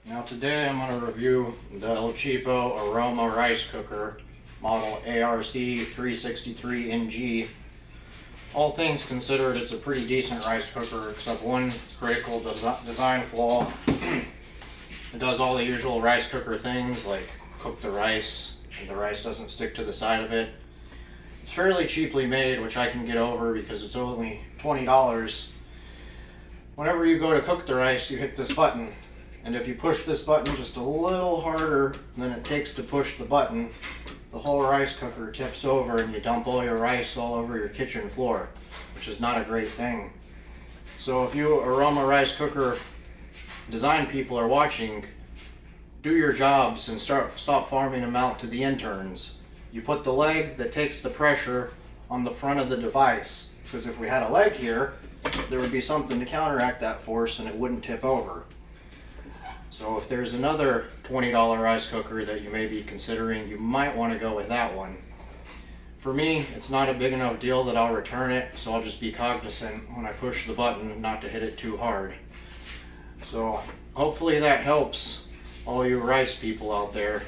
Now today I'm going to review the El Cheapo Aroma rice cooker, model ARC363NG. All things considered, it's a pretty decent rice cooker, except one critical design flaw. It does all the usual rice cooker things, like cook the rice, and the rice doesn't stick to the side of it. It's fairly cheaply made, which I can get over because it's only $20. Whenever you go to cook the rice, you hit this button. And if you push this button just a little harder than it takes to push the button, the whole rice cooker tips over and you dump all your rice all over your kitchen floor, which is not a great thing. So if you Aroma rice cooker design people are watching, do your jobs and stop farming them out to the interns. You put the leg that takes the pressure on the front of the device, because if we had a leg here, there would be something to counteract that force and it wouldn't tip over. So if there's another $20 rice cooker that you may be considering, you might want to go with that one. For me, it's not a big enough deal that I'll return it, so I'll just be cognizant when I push the button not to hit it too hard. So hopefully that helps all you rice people out there.